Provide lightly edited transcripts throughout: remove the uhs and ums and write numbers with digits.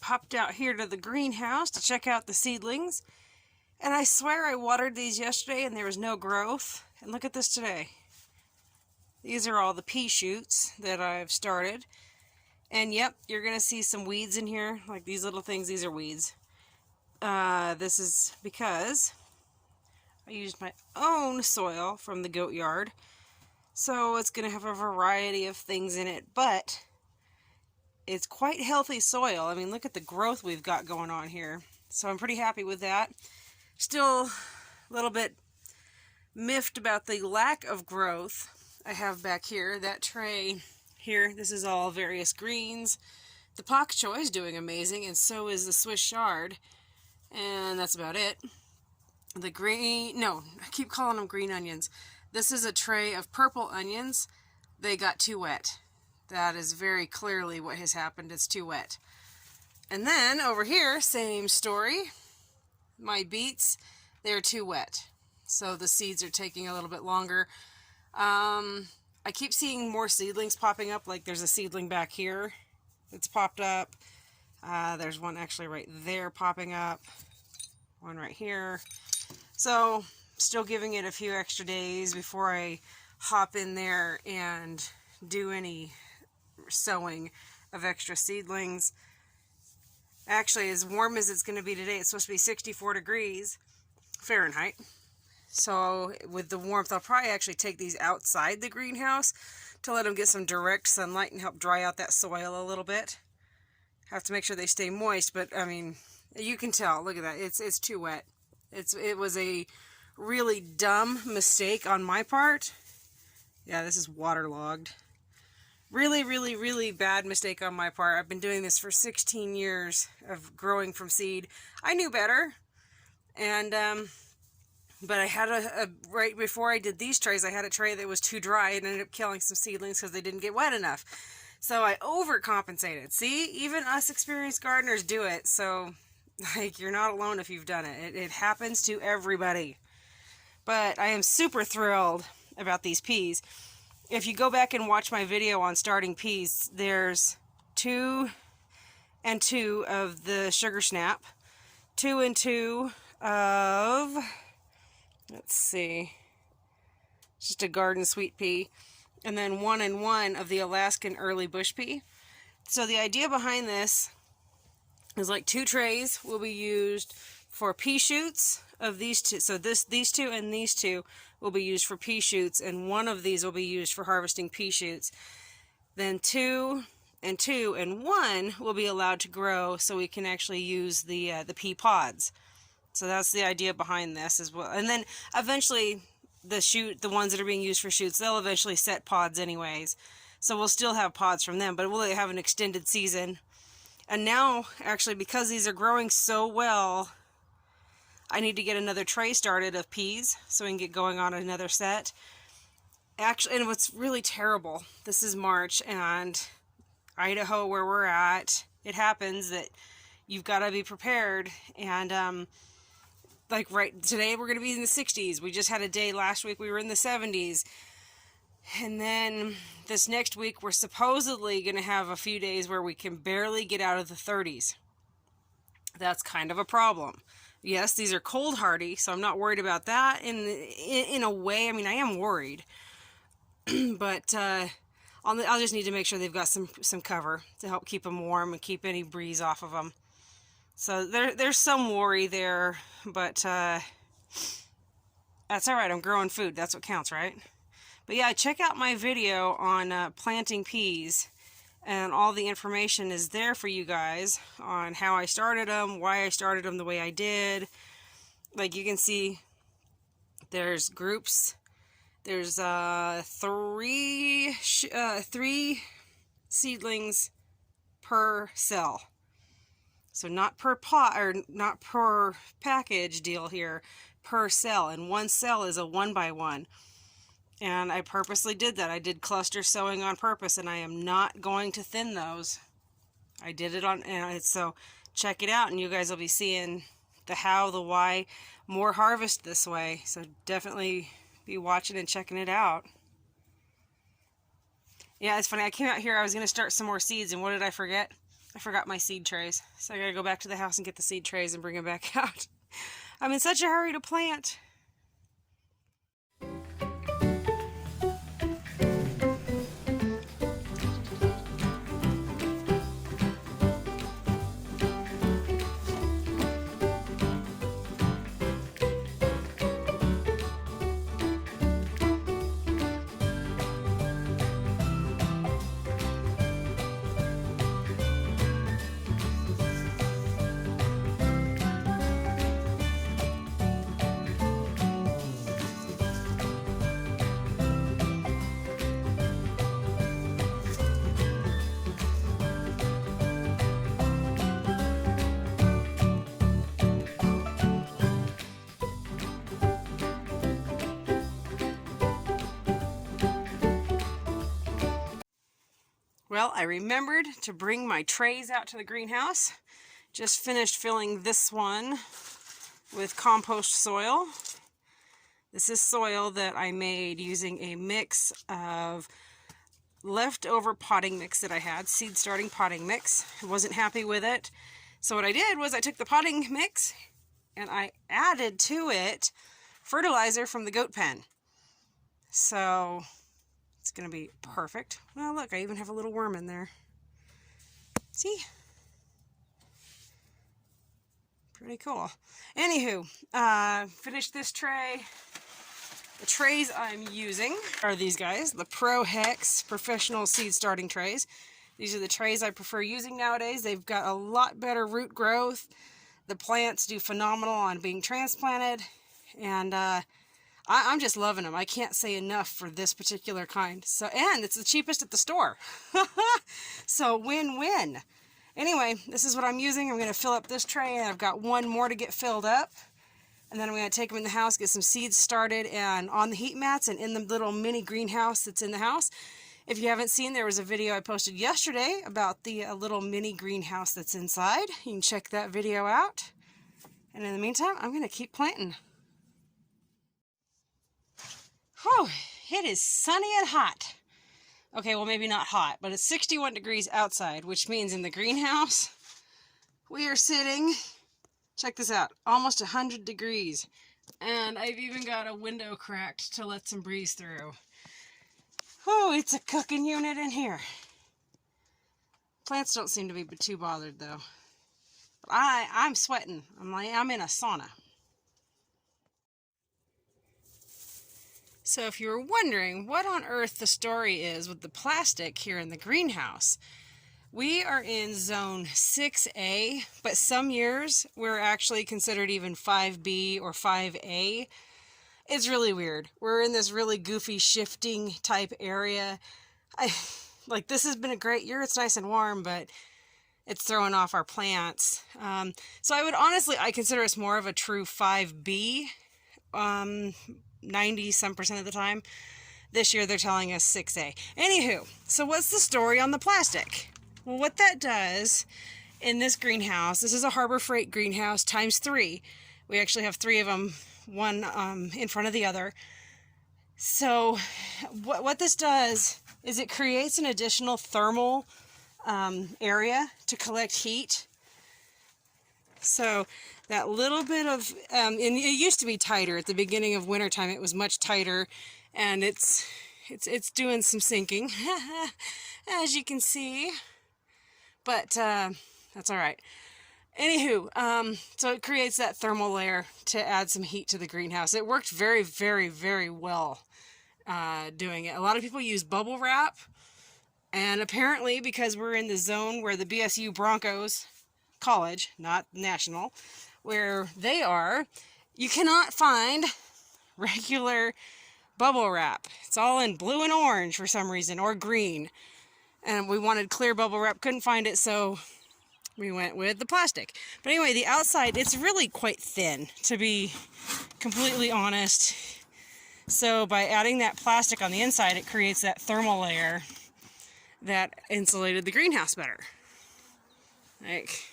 popped out here to the greenhouse to check out the seedlings. And I swear I watered these yesterday and there was no growth. And look at this today. These are all the pea shoots that I've started. And yep, you're going to see some weeds in here. Like these little things, these are weeds. This is because I used my own soil from the goat yard. So it's going to have a variety of things in it. But it's quite healthy soil. I mean, look at the growth we've got going on here. So I'm pretty happy with that. Still a little bit miffed about the lack of growth I have back here. That tray here, this is all various greens. The pak choi is doing amazing, and so is the Swiss chard. And that's about it. The green, no, I keep calling them green onions. This is a tray of purple onions. They got too wet. That is very clearly what has happened. It's too wet. And then over here, same story. My beets, they're too wet. So the seeds are taking a little bit longer. I keep seeing more seedlings popping up. Like there's a seedling back here that's popped up. There's one actually right there popping up. One right here. So still giving it a few extra days before I hop in there and do any sowing of extra seedlings. Actually, as warm as it's going to be today, it's supposed to be 64 degrees Fahrenheit. So with the warmth, I'll probably actually take these outside the greenhouse to let them get some direct sunlight and help dry out that soil a little bit. Have to make sure they stay moist, but I mean, you can tell. Look at that. It's too wet. It was a really dumb mistake on my part. Yeah, this is waterlogged. Really, really, really bad mistake on my part. I've been doing this for 16 years of growing from seed. I knew better. And, but I had right before I did these trays, I had a tray that was too dry and ended up killing some seedlings because they didn't get wet enough. So I overcompensated. See, even us experienced gardeners do it. So, like, you're not alone if you've done it. It happens to everybody. But I am super thrilled about these peas. If you go back and watch my video on starting peas, there's 2 and 2 of the sugar snap, 2 and 2 of, let's see, just a garden sweet pea, and then 1 and 1 of the Alaskan early bush pea. So the idea behind this is like 2 trays will be used for pea shoots of these two. So these 2 and these 2 will be used for pea shoots, and 1 of these will be used for harvesting pea shoots. Then 2 and 2 and 1 will be allowed to grow, so we can actually use the pea pods. So that's the idea behind this as well. And then eventually the ones that are being used for shoots, they'll eventually set pods anyways. So we'll still have pods from them, but we'll have an extended season. And now, actually, because these are growing so well, I need to get another tray started of peas so we can get going on another set. Actually, and what's really terrible, this is March, and Idaho, where we're at, it happens that you've got to be prepared. And like right today, we're going to be in the 60s. We just had a day last week, we were in the 70s. And then this next week, we're supposedly going to have a few days where we can barely get out of the 30s. That's kind of a problem. Yes, these are cold hardy, so I'm not worried about that. In a way, I mean, I am worried, but I'll just need to make sure they've got some cover to help keep them warm and keep any breeze off of them. So there's some worry there, but that's all right. I'm growing food. That's what counts, right? But yeah, check out my video on planting peas. And all the information is there for you guys on how I started them, why I started them the way I did. Like you can see, there's groups. There's 3 seedlings per cell. So not per pot or not per package deal here, per cell. And 1 cell is a 1x1. And I purposely did that. I did cluster sowing on purpose, and I am not going to thin those. I did it on, and so check it out, and you guys will be seeing the how, the why, more harvest this way. So definitely be watching and checking it out. Yeah, it's funny. I came out here, I was going to start some more seeds, and what did I forget? I forgot my seed trays, so I gotta go back to the house and get the seed trays and bring them back out. I'm in such a hurry to plant. Well, I remembered to bring my trays out to the greenhouse. Just finished filling this one with compost soil. This is soil that I made using a mix of leftover potting mix that I had, seed starting potting mix. I wasn't happy with it. So what I did was I took the potting mix and I added to it fertilizer from the goat pen. So it's going to be perfect. Well, look, I even have a little worm in there. See? Pretty cool. Anywho, finished this tray. The trays I'm using are these guys, the Pro Hex Professional Seed Starting Trays. These are the trays I prefer using nowadays. They've got a lot better root growth. The plants do phenomenal on being transplanted. And I'm just loving them. I can't say enough for this particular kind. And it's the cheapest at the store. So win-win. Anyway, this is what I'm using. I'm going to fill up this tray, and I've got one more to get filled up. And then I'm going to take them in the house, get some seeds started and on the heat mats and in the little mini greenhouse that's in the house. If you haven't seen, there was a video I posted yesterday about the little mini greenhouse that's inside. You can check that video out. And in the meantime, I'm going to keep planting. Whew, it is sunny and hot. Okay, well, maybe not hot, but it's 61 degrees outside, which means in the greenhouse, we are sitting, check this out, almost 100 degrees. And I've even got a window cracked to let some breeze through. Oh, it's a cooking unit in here. Plants don't seem to be too bothered, though. But I'm sweating. I'm in a sauna. So if you were wondering what on earth the story is with the plastic here in the greenhouse, we are in zone 6A, but some years we're actually considered even 5B or 5A. It's really weird. We're in this really goofy shifting type area. Like, this has been a great year. It's nice and warm, but it's throwing off our plants. So I consider us more of a true 5B. 90% of the time. This year they're telling us 6A. Anywho, so what's the story on the plastic? Well, what that does in this greenhouse, this is a Harbor Freight greenhouse times 3. We actually have 3 of them, one in front of the other. So what this does is it creates an additional thermal area to collect heat. So that little bit of, and it used to be tighter at the beginning of wintertime. It was much tighter, and it's doing some sinking, as you can see. But that's all right. Anywho, so it creates that thermal layer to add some heat to the greenhouse. It worked very, very, very well doing it. A lot of people use bubble wrap, and apparently because we're in the zone where the BSU Broncos College, not national, where they are, you cannot find regular bubble wrap. It's all in blue and orange for some reason, or green. And we wanted clear bubble wrap, couldn't find it, so we went with the plastic. But anyway, the outside, it's really quite thin, to be completely honest. So by adding that plastic on the inside, it creates that thermal layer that insulated the greenhouse better. Like,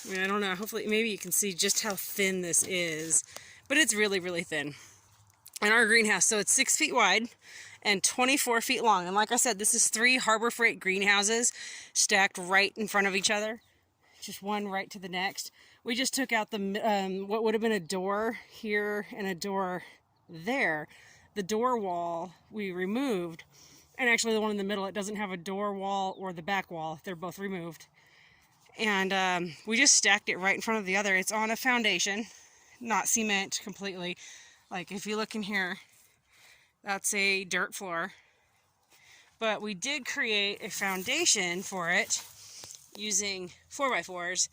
I mean, I don't know, hopefully, maybe you can see just how thin this is, but it's really, really thin. in our greenhouse. So it's 6 feet wide and 24 feet long. And like I said, this is 3 Harbor Freight greenhouses stacked right in front of each other, just one right to the next. We just took out the what would have been a door here and a door there. The door wall we removed, and actually the one in the middle, it doesn't have a door wall or the back wall. They're both removed. And we just stacked it right in front of the other. It's on a foundation, not cement completely. Like if you look in here, that's a dirt floor. But we did create a foundation for it using 4x4s.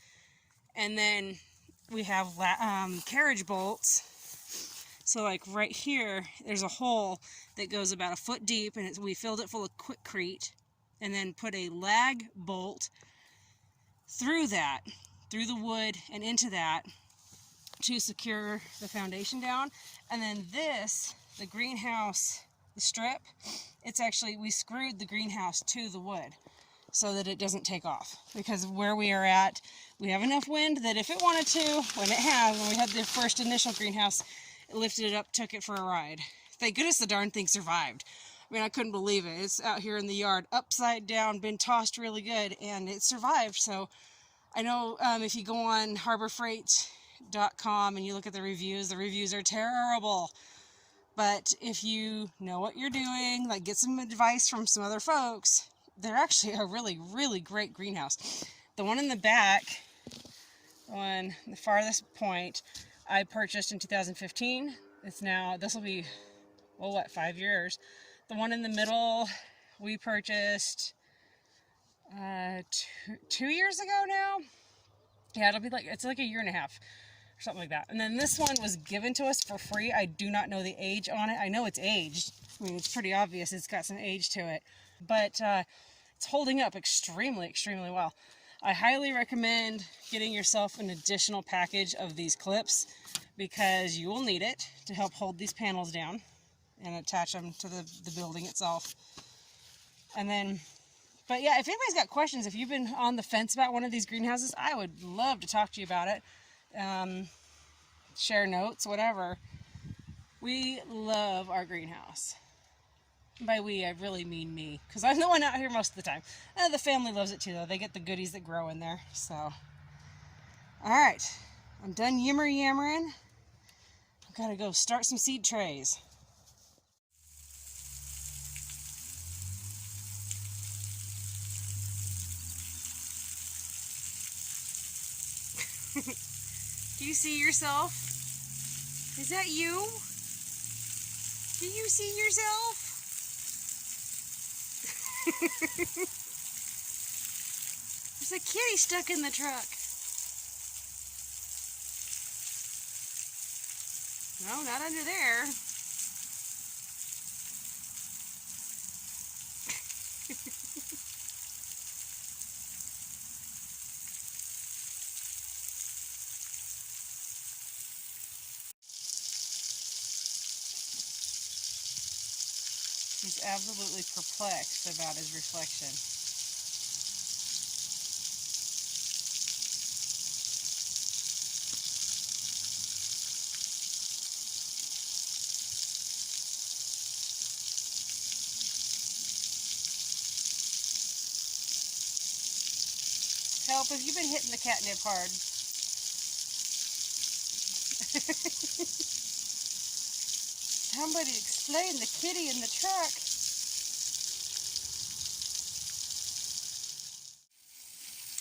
And then we have carriage bolts. So like right here, there's a hole that goes about a foot deep, and we filled it full of Quikrete, and then put a lag bolt through that, through the wood and into that, to secure the foundation down. And then this, the greenhouse, the strip, it's actually, we screwed the greenhouse to the wood so that it doesn't take off, because where we are at, we have enough wind that if it wanted to, when we had the first initial greenhouse, it lifted it up, took it for a ride. Thank goodness the darn thing survived. I mean, I couldn't believe it. It's out here in the yard, upside down, been tossed really good, and it survived. So I know if you go on harborfreight.com and you look at the reviews are terrible. But if you know what you're doing, like get some advice from some other folks, they're actually a really, really great greenhouse. The one in the back, the farthest point, I purchased in 2015. It's now, this will be, well, what, 5 years. The one in the middle, we purchased 2 years ago now. Yeah, it'll be like, it's like a year and a half, or something like that. And then this one was given to us for free. I do not know the age on it. I know it's aged. I mean, it's pretty obvious it's got some age to it. But it's holding up extremely, extremely well. I highly recommend getting yourself an additional package of these clips, because you will need it to help hold these panels down and attach them to the building itself. And then, but yeah, if anybody's got questions, if you've been on the fence about one of these greenhouses, I would love to talk to you about it. Share notes, whatever. We love our greenhouse. By we, I really mean me, because I'm the one out here most of the time. The family loves it too, though. They get the goodies that grow in there. So, all right, I'm done yammering. I've got to go start some seed trays. Do you see yourself? Is that you? Do you see yourself? There's a kitty stuck in the truck. No, not under there. He's absolutely perplexed about his reflection. Help, have you been hitting the catnip hard? Somebody explain the kitty in the truck.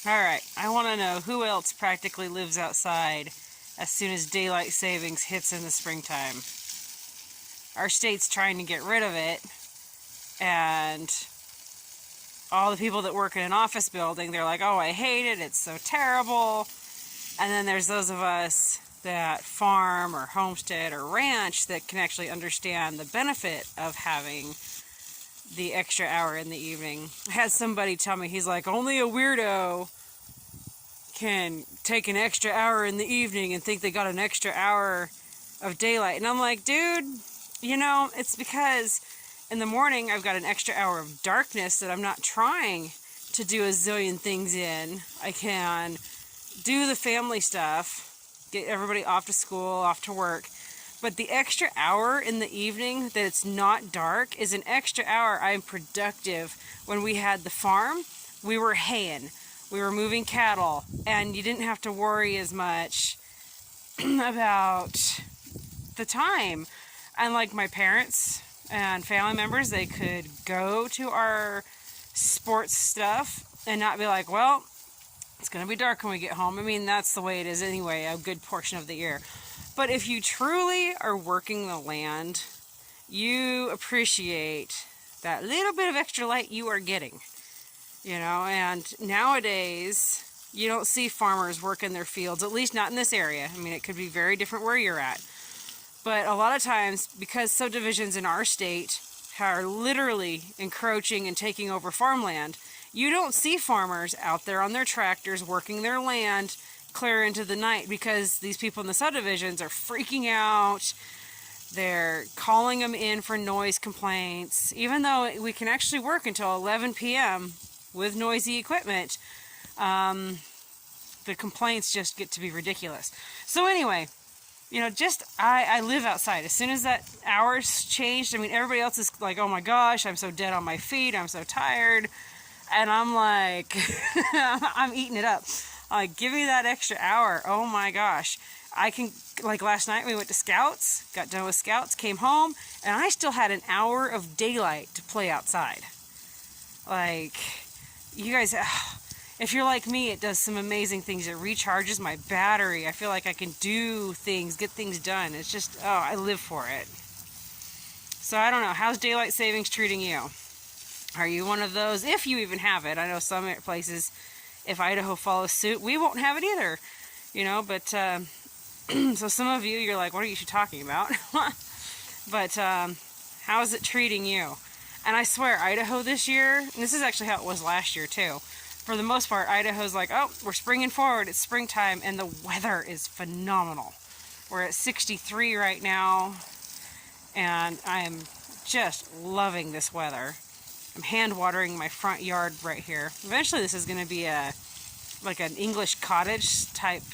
Alright, I want to know who else practically lives outside as soon as daylight savings hits in the springtime. Our state's trying to get rid of it, and all the people that work in an office building, they're like, oh, I hate it, it's so terrible. And then there's those of us that farm or homestead or ranch that can actually understand the benefit of having the extra hour in the evening. I had somebody tell me, he's like, only a weirdo can take an extra hour in the evening and think they got an extra hour of daylight. And I'm like, dude, you know, it's because in the morning I've got an extra hour of darkness that I'm not trying to do a zillion things in. I can do the family stuff, get everybody off to school, off to work, But the extra hour in the evening that it's not dark is an extra hour I'm productive. When we had the farm, we were haying, we were moving cattle, and you didn't have to worry as much about the time. And like my parents and family members, they could go to our sports stuff and not be like, well, it's going to be dark when we get home. I mean, that's the way it is anyway, a good portion of the year. But if you truly are working the land, you appreciate that little bit of extra light you are getting. You know, and nowadays, you don't see farmers working their fields, at least not in this area. I mean, it could be very different where you're at. But a lot of times, because subdivisions in our state are literally encroaching and taking over farmland, you don't see farmers out there on their tractors working their land clear into the night, because these people in the subdivisions are freaking out. They're calling them in for noise complaints. Even though we can actually work until 11 p.m. with noisy equipment, the complaints just get to be ridiculous. So anyway, you know, I live outside. As soon as that hour's changed, I mean, everybody else is like, oh my gosh, I'm so dead on my feet, I'm so tired. And I'm like, I'm eating it up. Like, give me that extra hour. Oh my gosh. I can, like last night we went to Scouts, got done with Scouts, came home, and I still had an hour of daylight to play outside. Like, you guys, if you're like me, it does some amazing things. It recharges my battery. I feel like I can do things, get things done. It's just, oh, I live for it. So I don't know, how's daylight savings treating you? Are you one of those, if you even have it? I know some places, if Idaho follows suit, we won't have it either, you know, but so some of you, you're like, what are you talking about? But how is it treating you? And I swear, Idaho this year, and this is actually how it was last year too, for the most part, Idaho's like, oh, we're springing forward, it's springtime, and the weather is phenomenal. We're at 63 right now, and I am just loving this weather. I'm hand watering my front yard right here. Eventually this is going to be like an English cottage type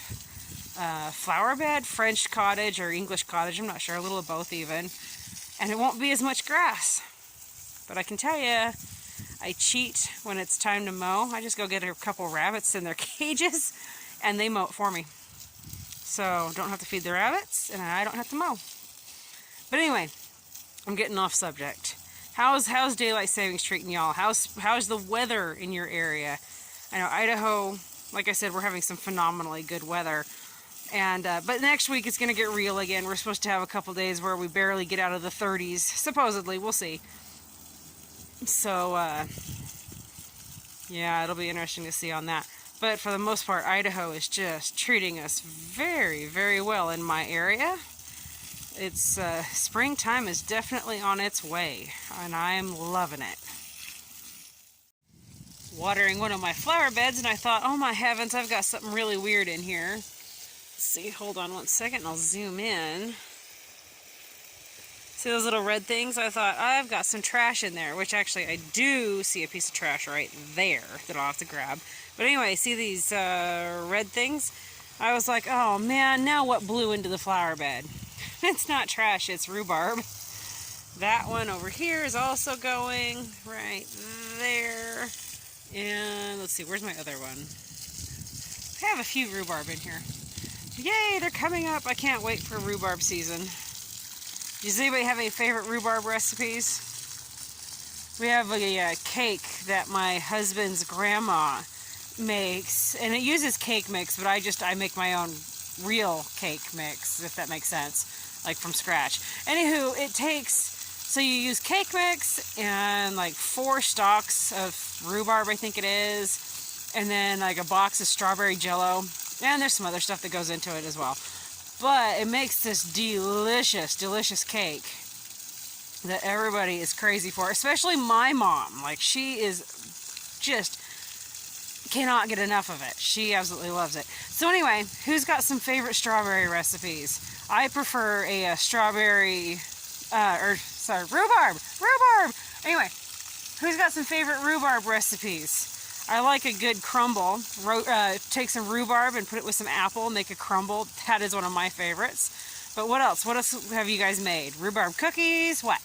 flower bed, French cottage or English cottage, I'm not sure, a little of both even. And it won't be as much grass. But I can tell you, I cheat when it's time to mow. I just go get a couple rabbits in their cages and they mow it for me. So don't have to feed the rabbits and I don't have to mow. But anyway, I'm getting off subject. How's daylight savings treating y'all? How's the weather in your area? I know Idaho, like I said, we're having some phenomenally good weather. And but next week it's going to get real again. We're supposed to have a couple days where we barely get out of the 30s, supposedly. We'll see. So, yeah, it'll be interesting to see on that. But for the most part, Idaho is just treating us very, very well in my area. It's springtime is definitely on its way, and I'm loving it. Watering one of my flower beds, and I thought, oh my heavens, I've got something really weird in here. Let's see, hold on one second, and I'll zoom in. See those little red things? I thought, I've got some trash in there, which actually I do see a piece of trash right there that I'll have to grab. But anyway, see these red things? I was like, oh man, now what blew into the flower bed? It's not trash, it's rhubarb. That one over here is also going right there. And let's see, where's my other one? I have a few rhubarb in here. Yay, they're coming up. I can't wait for rhubarb season. Does anybody have any favorite rhubarb recipes? We have a cake that my husband's grandma makes, and it uses cake mix, but I make my own real cake mix, if that makes sense, like from scratch. Anywho, it takes, so you use cake mix and like 4 stalks of rhubarb, I think it is, and then like a box of strawberry jello, and there's some other stuff that goes into it as well. But it makes this delicious, delicious cake that everybody is crazy for, especially my mom. Like, she is just cannot get enough of it. She absolutely loves it. So anyway, who's got some favorite strawberry recipes? I prefer a strawberry, rhubarb. Anyway, who's got some favorite rhubarb recipes? I like a good crumble. Take some rhubarb and put it with some apple, make a crumble. That is one of my favorites. But what else? What else have you guys made? Rhubarb cookies? What?